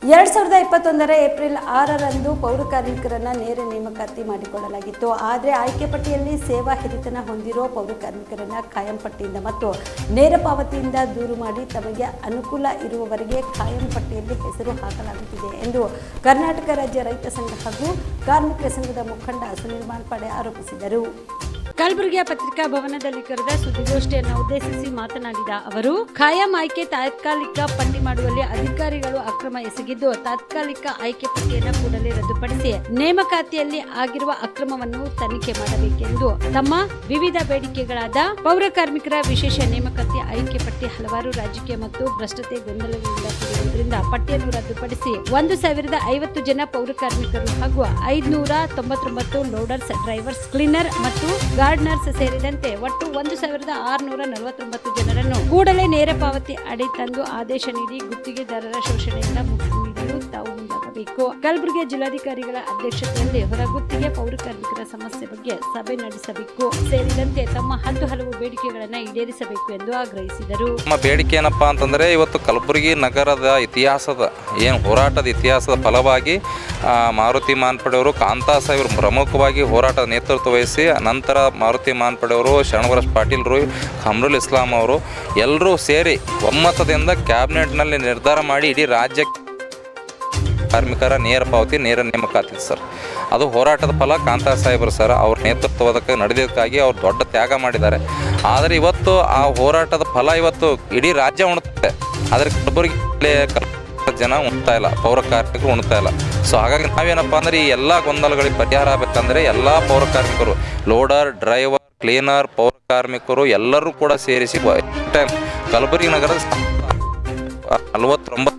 2021 April 6ರಂದು ಪೌರ ಕಾರ್ಮಿಕರನ್ನು ನೇರ ನೇಮಕಾತಿ ಮಾಡಿಕೊಳ್ಳಲಾಗಿತ್ತು. ಆದರೆ ಆಯ್ಕೆ ಪಟ್ಟಿಯಲ್ಲಿ ಸೇವಾ ಹಿರಿತನ ಹೊಂದಿರೋ ಪೌರ ಕಾರ್ಮಿಕರನ್ನು ಕಾಯಂ ಪಟ್ಟಿಯಿಂದ ಮತ್ತು ನೇರ ಪಾವತಿಯಿಂದ ದೂರು ಮಾಡಿ ತಮಗೆ ಅನುಕೂಲ ಇರುವವರೆಗೆ ಕಾಯಂ ಪಟ್ಟಿಯಲ್ಲಿ ಹೆಸರು ಹಾಕಲಾಗುತ್ತಿದೆ ಎಂದು ಕರ್ನಾಟಕ ರಾಜ್ಯ ರೈತ ಸಂಘ ಹಾಗೂ ಕಾರ್ಮಿಕ ಸಂಘದ ಮುಖಂಡ ಸುನಿಲ್ ಮಾಲ್ಪಾಡೆ ಆರೋಪಿಸಿದರು. ಕಲಬುರಗಿಯ ಪತ್ರಿಕಾ ಭವನದಲ್ಲಿ ಕರೆದ ಸುದ್ದಿಗೋಷ್ಠಿಯನ್ನು ಉದ್ದೇಶಿಸಿ ಮಾತನಾಡಿದ ಅವರು, ಖಾಯಂ ಆಯ್ಕೆ ತಾತ್ಕಾಲಿಕ ಪಟ್ಟಿ ಮಾಡುವಲ್ಲಿ ಅಧಿಕಾರಿಗಳು ಅಕ್ರಮ ಎಸಗಿದ್ದು, ತಾತ್ಕಾಲಿಕ ಆಯ್ಕೆ ಪಟ್ಟಿಯನ್ನು ಕೂಡಲೇ ರದ್ದುಪಡಿಸಿ ನೇಮಕಾತಿಯಲ್ಲಿ ಆಗಿರುವ ಅಕ್ರಮವನ್ನು ತನಿಖೆ ಮಾಡಬೇಕೆಂದು ತಮ್ಮ ವಿವಿಧ ಬೇಡಿಕೆಗಳಾದ ಪೌರ ಕಾರ್ಮಿಕರ ವಿಶೇಷ ನೇಮಕಾತಿ ಆಯ್ಕೆ ಪಟ್ಟಿ ಹಲವಾರು ರಾಜಕೀಯ ಮತ್ತು ಭ್ರಷ್ಟತೆ ಗೊಂದಲಗಳಿಂದ ಕೂಡಿರುವುದರಿಂದ ಪಟ್ಟಿಯನ್ನು ರದ್ದುಪಡಿಸಿ 1050 ಜನ ಪೌರ ಕಾರ್ಮಿಕರು ಹಾಗೂ 599 ಲೋಡರ್ಸ್, ಡ್ರೈವರ್ಸ್, ಕ್ಲೀನರ್ ಮತ್ತು ಗಾರ್ಡ್ನರ್ಸ್ ಸೇರಿದಂತೆ ಒಟ್ಟು 1649 ಜನರನ್ನು ಕೂಡಲೇ ನೇರ ಪಾವತಿ ಅಡಿ ತಂದು ಆದೇಶ ನೀಡಿ ಗುತ್ತಿಗೆದಾರರ ಶೋಷಣೆಯಿಂದ ಮುಕ್ತಿ ನೀಡಲು ತಾವು ಮುಂದಾಗಬೇಕು. ಕಲಬುರಗಿ ಜಿಲ್ಲಾಧಿಕಾರಿಗಳ ಅಧ್ಯಕ್ಷತೆಯಲ್ಲಿ ಹೊರಗುತ್ತಿಗೆ ಪೌರ ಕಾರ್ಮಿಕರ ಸಮಸ್ಯೆ ಬಗ್ಗೆ ಸಭೆ ನಡೆಸಬೇಕು ಸೇರಿದಂತೆ ತಮ್ಮ ಹಲವು ಬೇಡಿಕೆಗಳನ್ನು ಈಡೇರಿಸಬೇಕು ಎಂದು ಆಗ್ರಹಿಸಿದರು. ನಮ್ಮ ಬೇಡಿಕೆ ಏನಪ್ಪಾ ಅಂತಂದ್ರೆ, ಇವತ್ತು ಕಲಬುರಗಿ ನಗರದ ಇತಿಹಾಸದ ಹೋರಾಟದ ಇತಿಹಾಸದ ಫಲವಾಗಿ ಮಾರುತಿ ಮಾನ್ಪಡೆಯವರು, ಕಾಂತಾ ಸಾಹೇಬರು ಪ್ರಮುಖವಾಗಿ ಹೋರಾಟದ ನೇತೃತ್ವ ವಹಿಸಿ, ನಂತರ ಮಾರುತಿ ಮಾನ್ಪಡೆಯವರು, ಶರಣವರಸ್ ಪಾಟೀಲ್ರು, ಖಮ್ರುಲ್ ಇಸ್ಲಾಂ ಅವರು ಎಲ್ಲರೂ ಸೇರಿ ಒಮ್ಮತದಿಂದ ಕ್ಯಾಬಿನೆಟ್ನಲ್ಲಿ ನಿರ್ಧಾರ ಮಾಡಿ ಇಡೀ ರಾಜ್ಯ ಕಾರ್ಮಿಕರ ನೇರ ಪಾವತಿ, ನೇರ ನೇಮಕಾತಿ ಸರ್. ಅದು ಹೋರಾಟದ ಫಲ ಕಾಂತಾ ಸಾಹೇಬರು ಸರ್ ಅವ್ರ ನೇತೃತ್ವದಕ್ಕೆ ನಡೆಯೋದಕ್ಕಾಗಿ ಅವ್ರು ದೊಡ್ಡ ತ್ಯಾಗ ಮಾಡಿದ್ದಾರೆ. ಆದರೆ ಇವತ್ತು ಆ ಹೋರಾಟದ ಫಲ ಇವತ್ತು ಇಡೀ ರಾಜ್ಯ ಉಣ್ತದೆ, ಆದರೆ ಕಲಬುರಗಿ ಜನ ಉಣ್ತಾ ಇಲ್ಲ, ಪೌರ ಕಾರ್ಮಿಕರು ಉಣ್ತಾ ಇಲ್ಲ. ಸೊ ಹಾಗಾಗಿ ನಾವೇನಪ್ಪ ಅಂದರೆ, ಈ ಎಲ್ಲ ಗೊಂದಲಗಳಿಗೆ ಪರಿಹಾರ ಆಗಬೇಕಂದ್ರೆ ಎಲ್ಲ ಪೌರ ಕಾರ್ಮಿಕರು, ಲೋಡರ್, ಡ್ರೈವರ್, ಕ್ಲೀನರ್, ಪೌರ ಕಾರ್ಮಿಕರು ಎಲ್ಲರೂ ಕೂಡ ಸೇರಿಸಿ ಕಲಬುರಗಿ ನಗರದ 49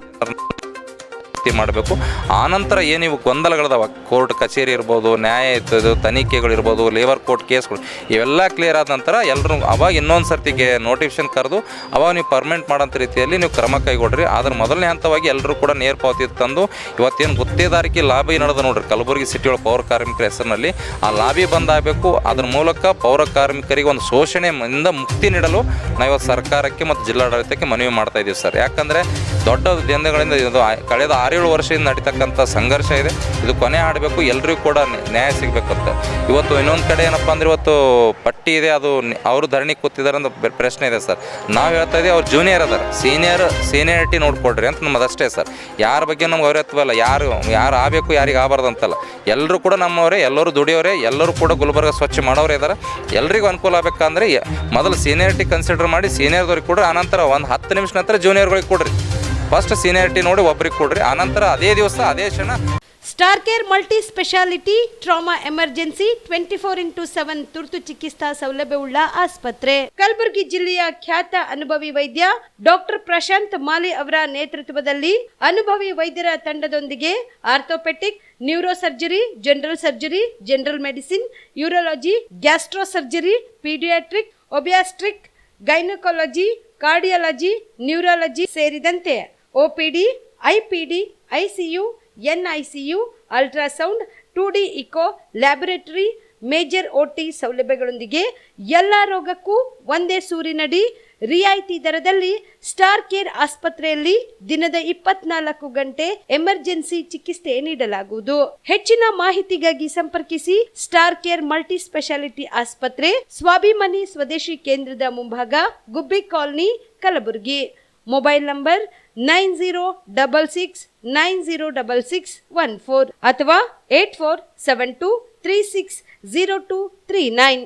ಮಾಡಬೇಕು. ಆನಂತರ ಏನಿವು ಗೊಂದಲಗಳದಾವ, ಕೋರ್ಟ್ ಕಚೇರಿ ಇರ್ಬೋದು, ನ್ಯಾಯಾಲಯದ ತನಿಖೆಗಳಿರ್ಬೋದು, ಲೇಬರ್ ಕೋರ್ಟ್ ಕೇಸ್ಗಳು ಇವೆಲ್ಲ ಕ್ಲಿಯರ್ ಆದ ನಂತರ ಎಲ್ಲರೂ ಅವಾಗ ಇನ್ನೊಂದು ಸರ್ತಿಗೆ ನೋಟಿಫಿಕೇಶನ್ ಕರೆದು ಅವಾಗ ನೀವು ಪರ್ಮನೆಂಟ್ ಮಾಡೋಂಥ ರೀತಿಯಲ್ಲಿ ನೀವು ಕ್ರಮ ಕೈಗೊಡ್ರಿ. ಆದ್ರೆ ಮೊದಲನೇ ಹಂತವಾಗಿ ಎಲ್ಲರೂ ಕೂಡ ನೇರ ಪಾವತಿ ತಂದು, ಇವತ್ತೇನು ಗುತ್ತೇದಾರಿಕೆ ಲಾಬಿ ನಡೆದ ನೋಡ್ರಿ ಕಲಬುರಗಿ ಸಿಟಿಯೊಳಗೆ ಪೌರ ಕಾರ್ಮಿಕರ ಹೆಸರಿನಲ್ಲಿ, ಆ ಲಾಬಿ ಬಂದಾಗಬೇಕು. ಅದ್ರ ಮೂಲಕ ಪೌರ ಕಾರ್ಮಿಕರಿಗೆ ಒಂದು ಶೋಷಣೆಯಿಂದ ಮುಕ್ತಿ ನೀಡಲು ನಾವು ಇವತ್ತು ಸರ್ಕಾರಕ್ಕೆ ಮತ್ತು ಜಿಲ್ಲಾಡಳಿತಕ್ಕೆ ಮನವಿ ಮಾಡ್ತಾ ಇದ್ದೀವಿ ಸರ್. ಯಾಕಂದರೆ ದೊಡ್ಡ ದ್ವಂದ್ವಗಳಿಂದ ಇದು ಕಳೆದ 6-7 ವರ್ಷದಿಂದ ನಡೀತಕ್ಕಂಥ ಸಂಘರ್ಷ ಇದೆ. ಇದು ಕೊನೆ ಆಡಬೇಕು, ಎಲ್ರಿಗೂ ಕೂಡ ನ್ಯಾಯ ಸಿಗಬೇಕಂತ. ಇವತ್ತು ಇನ್ನೊಂದು ಕಡೆ ಏನಪ್ಪ ಅಂದರೆ, ಇವತ್ತು ಪಟ್ಟಿ ಇದೆ, ಅದು ಅವರು ಧರಣಿ ಕೂತಿದ್ದಾರೆ ಅಂತ ಪ್ರಶ್ನೆ ಇದೆ ಸರ್. ನಾವು ಹೇಳ್ತಾ ಇದ್ದೀವಿ, ಅವ್ರು ಜೂನಿಯರ್ ಅದಾರ, ಸೀನಿಯರಿಟಿ ನೋಡ್ಕೊಡ್ರಿ ಅಂತ ನಮ್ಮದಷ್ಟೇ ಸರ್. ಯಾರ ಬಗ್ಗೆ ನಮ್ಗೆ ಅವರತ್ವಲ್ಲ, ಯಾರು ಆಗಬೇಕು ಯಾರಿಗೆ ಆಗಬಾರ್ದು ಅಂತಲ್ಲ. ಎಲ್ಲರೂ ಕೂಡ ನಮ್ಮವರೇ, ಎಲ್ಲರೂ ದುಡಿಯೋರೆ, ಎಲ್ಲರೂ ಕೂಡ ಗುಲ್ಬರ್ಗ ಸ್ವಚ್ಛ ಮಾಡೋರೇ ಇದ್ದಾರೆ. ಎಲ್ರಿಗೂ ಅನುಕೂಲ ಆಗಬೇಕಂದ್ರೆ ಮೊದಲು ಸೀನಿಯರಿಟಿ ಕನ್ಸಿಡರ್ ಮಾಡಿ ಸೀನಿಯರ್ದವ್ರಿಗೆ ಕೊಡ್ರಿ, ಆನಂತರ ಒಂದು 10 ನಿಮಿಷ ನಂತರ ಜೂನಿಯರ್ಗಳಿಗೆ ಕೊಡ್ರಿ. ಫಸ್ಟ್ ಸೀನಿಯರಿಟಿ ನೋಡಿ ಒಬ್ರಿಗೆ ಕೊಡ್ರಿ, ಆನಂತರ ಅದೇ ದಿವಸ ಅದೇ ಕ್ಷಣ star care multi speciality trauma emergency 24x7 ತುರ್ತು ಚಿಕಿತ್ಸಾ ಸೌಲಭ್ಯವುಳ್ಳ ಆಸ್ಪತ್ರೆ. ಕಲಬುರಗಿ ಜಿಲ್ಲೆಯ ಖ್ಯಾತ ಅನುಭವಿ ವೈದ್ಯ ಡಾಕ್ಟರ್ ಪ್ರಶಾಂತ್ ಮಾಲಿ ಅವರ ನೇತೃತ್ವದಲ್ಲಿ ಅನುಭವಿ ವೈದ್ಯರ ತಂಡದೊಂದಿಗೆ orthopaedic, neuro surgery, general surgery, general medicine, urology, gastro surgery, paediatric, obstetric, gynaecology, cardiology, neurology ಸೇರಿದಂತೆ OPD, IPD, ICU, NICU, ultrasound, 2D echo, laboratory, major OT ಸೌಲಭ್ಯಗಳೊಂದಿಗೆ ಎಲ್ಲ ರೋಗಕ್ಕೂ ಒಂದೇ ಸೂರಿನಡಿ ರಿಯಾಯಿತಿ ದರದಲ್ಲಿ ಸ್ಟಾರ್ ಕೇರ್ ಆಸ್ಪತ್ರೆಯಲ್ಲಿ ದಿನದ 24 ಗಂಟೆ ಎಮರ್ಜೆನ್ಸಿ ಚಿಕಿತ್ಸೆ ನೀಡಲಾಗುವುದು. ಹೆಚ್ಚಿನ ಮಾಹಿತಿಗಾಗಿ ಸಂಪರ್ಕಿಸಿ ಸ್ಟಾರ್ ಕೇರ್ ಮಲ್ಟಿ ಸ್ಪೆಷಾಲಿಟಿ ಆಸ್ಪತ್ರೆ, ಸ್ವಾಭಿಮಾನಿ ಸ್ವದೇಶಿ ಕೇಂದ್ರದ ಮುಂಭಾಗ, ಗುಬ್ಬಿ ಕಾಲನಿ, ಕಲಬುರಗಿ. ಮೊಬೈಲ್ ನಂಬರ್ 9066906614 ಅಥವಾ 8472360239.